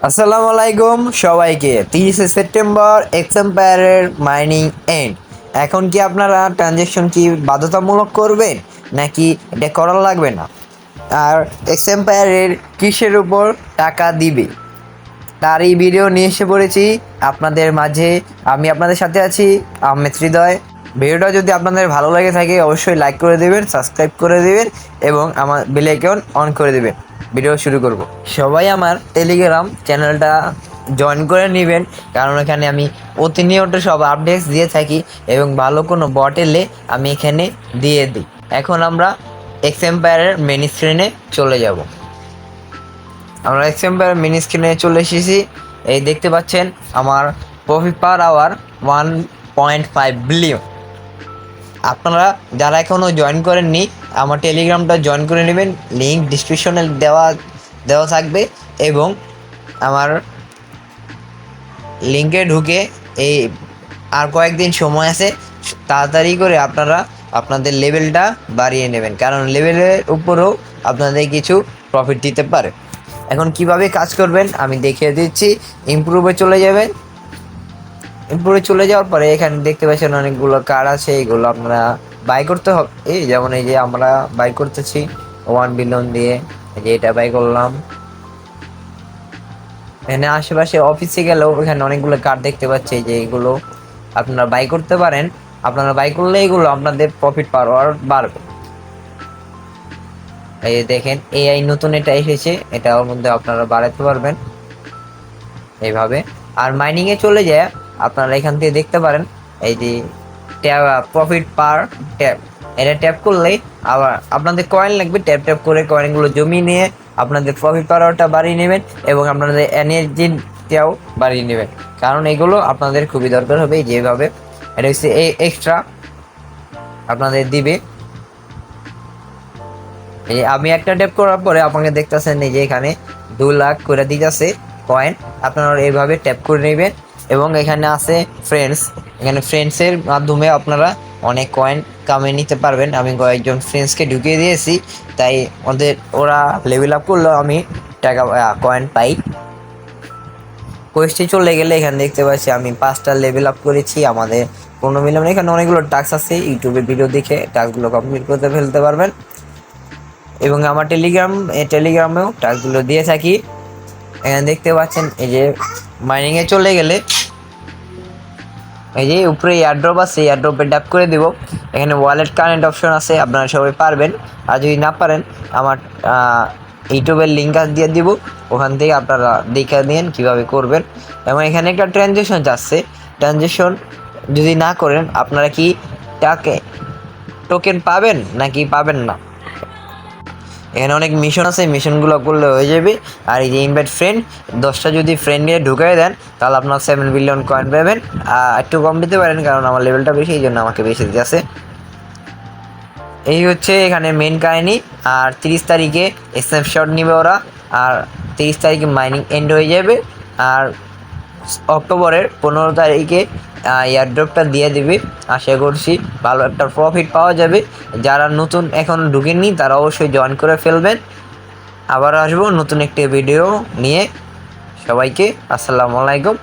আসসালামু আলাইকুম সবাইকে। 30 সেপ্টেম্বর এক্সএম্পায়ারের মাইনিং এন্ড। এখন কি আপনারা ট্রানজ্যাকশন কি বাধ্যতামূলক করবেন নাকি এটা করা লাগবে না? আর এক্সএম্পায়ারের কিসের উপর টাকা দিবে তার এই ভিডিও নিয়ে এসে পড়েছি আপনাদের মাঝে। আমি আপনাদের সাথে আছি, আহমেদ হৃদয়। ভিডিওটা যদি আপনাদের ভালো লাগে থাকে অবশ্যই লাইক করে দেবেন, সাবস্ক্রাইব করে দেবেন এবং আমার বেল আইকন অন করে দেবেন। ভিডিও শুরু করব। সবাই আমার টেলিগ্রাম চ্যানেলটা জয়েন করে নেবেন, কারণ এখানে আমি প্রতিনিয়ত সব আপডেটস দিয়ে থাকি এবং ভালো কোনো বট এলে আমি এখানে দিয়ে দিই। এখন আমরা এক্সএম্পায়ারের মেন স্ক্রিনে চলে যাব। আমরা এক্সএম্পায়ার মিনি স্ক্রিনে চলে এসেছি। এই দেখতে পাচ্ছেন আমার প্রফিট পার আওয়ার 1.5 বিলিয়ন। আপনারা যারা এখনও জয়েন করেননি আমার টেলিগ্রামটা জয়েন করে নেবেন, লিঙ্ক ডিসক্রিপশনে দেওয়া দেওয়া থাকবে এবং আমার লিঙ্কে ঢুকে এই আর কয়েকদিন সময় আছে, তাড়াতাড়ি করে আপনারা আপনাদের লেভেলটা বাড়িয়ে নেবেন, কারণ লেভেলের উপরেও আপনাদের কিছু প্রফিট দিতে পারে। এখন কিভাবে কাজ করবেন আমি দেখিয়ে দিচ্ছি। ইমপ্রুভে চলে যাবেন। ইমপ্রুভে চলে যাওয়ার পরে এখানে দেখতে পাচ্ছেন অনেকগুলো কার্ড আছে, এগুলো আপনারা বাই করতে হবে। এই যেমন এই যে আমরা বাই করতেছি 1 বিলিয়ন দিয়ে, এই যে এটা বাই করলাম। এখানে আশেপাশে অফিসে গেলেও এখানে অনেকগুলো কার্ড দেখতে পাচ্ছি, যে এগুলো আপনারা বাই করতে পারেন। আপনারা বাই করলে এগুলো আপনাদের প্রফিট পাওয়ার বাড়বে। এই যে দেখেন এআই নতুন এটা এসেছে, এটার মধ্যে আপনারা বাড়াতে পারবেন এইভাবে। আর মাইনিংয়ে চলে যায় আপনারা এখান থেকে দেখতে পারেন এই যে ট্যাব প্রফিট পার ট্যাব, এটা ট্যাপ করলেই আবার আপনাদের কয়েন লাগবে। ট্যাপ ট্যাপ করে কয়েনগুলো জমিয়ে নিয়ে আপনাদের প্রফিট পাওয়ারটা বাড়িয়ে নেবেন এবং আপনাদের এনার্জিটাও বাড়িয়ে নেবেন, কারণ এগুলো আপনাদের খুবই দরকার হবে। যেভাবে এটা হচ্ছে এক্সট্রা আপনাদের দিবে। এই আমি একটা ট্যাপ করার পরে আপনাকে দেখতেছেন এই যে এখানে 2 লাখ করে দিতেছে কয়েন। আপনারা এইভাবে ট্যাপ করে নেবেন এবং এখানে আছে ফ্রেন্ডস, এখানে ফ্রেন্ডসের মাধ্যমে আপনারা অনেক কয়েন কামিয়ে নিতে পারবেন। আমি কয়েকজন ফ্রেন্ডসকে ঢুকিয়ে দিয়েছি, তাই ওরা লেভেল আপ করলেও আমি টাকা কয়েন পাই। কোয়েস্টে চলে গেলে এখানে দেখতে পাচ্ছি আমি 5টা লেভেল আপ করেছি। আমাদের 15 মিলিয়ন। এখানে অনেকগুলো টাস্ক আছে, ইউটিউবে ভিডিও দেখে টাস্কগুলো কমপ্লিট করতে ফেলতে পারবেন এবং আমার টেলিগ্রামেও টাস্কগুলো দিয়ে থাকি। এখানে দেখতে পাচ্ছেন এই যে মাইনিংয়ে চলে গেলে এই যে উপরে এয়ারড্রপ আছে, এয়ারড্রপে ট্যাপ করে দেব। এখানে ওয়ালেট কানেক্ট অপশন আছে, আপনারা সবাই পারবেন। আর যদি না পারেন আমার ইউটিউবের লিঙ্ক দিয়ে দিব, ওখান থেকে আপনারা দেখে নিন কীভাবে করবেন। এবং এখানে একটা ট্রানজ্যাকশন যাচ্ছে, ট্রানজ্যাকশন যদি না করেন আপনারা কি টোকেন পাবেন নাকি পাবেন না। এখানে অনেক মিশন আছে, মিশনগুলো করলে হয়ে যাবে। আর এই যে ইনভাইট ফ্রেন্ড, 10টা যদি ফ্রেন্ড নিয়ে ঢুকাই দেন তাহলে আপনার 7 বিলিয়ন কয়েন পাবেন। একটু কম দিতে পারেন কারণ আমার লেভেলটা বেশি, এই জন্য আমাকে বেশি দিতে আছে। এই হচ্ছে এখানে মেন কাহিনি। আর 30 তারিখে স্ন্যাপশট নিবে ওরা, আর 30 তারিখে মাইনিং এন্ড হয়ে যাবে। আর অক্টোবরের 15 তারিখে এয়ারড্রপটা দিয়ে দিবে। আশা করছি ভালো একটা প্রফিট পাওয়া যাবে। যারা নতুন এখন ঢুকেননি তারা অবশ্যই জয়েন করে ফেলবেন। আবার আসবো নতুন একটি ভিডিও নিয়ে। সবাইকে আসসালামু আলাইকুম।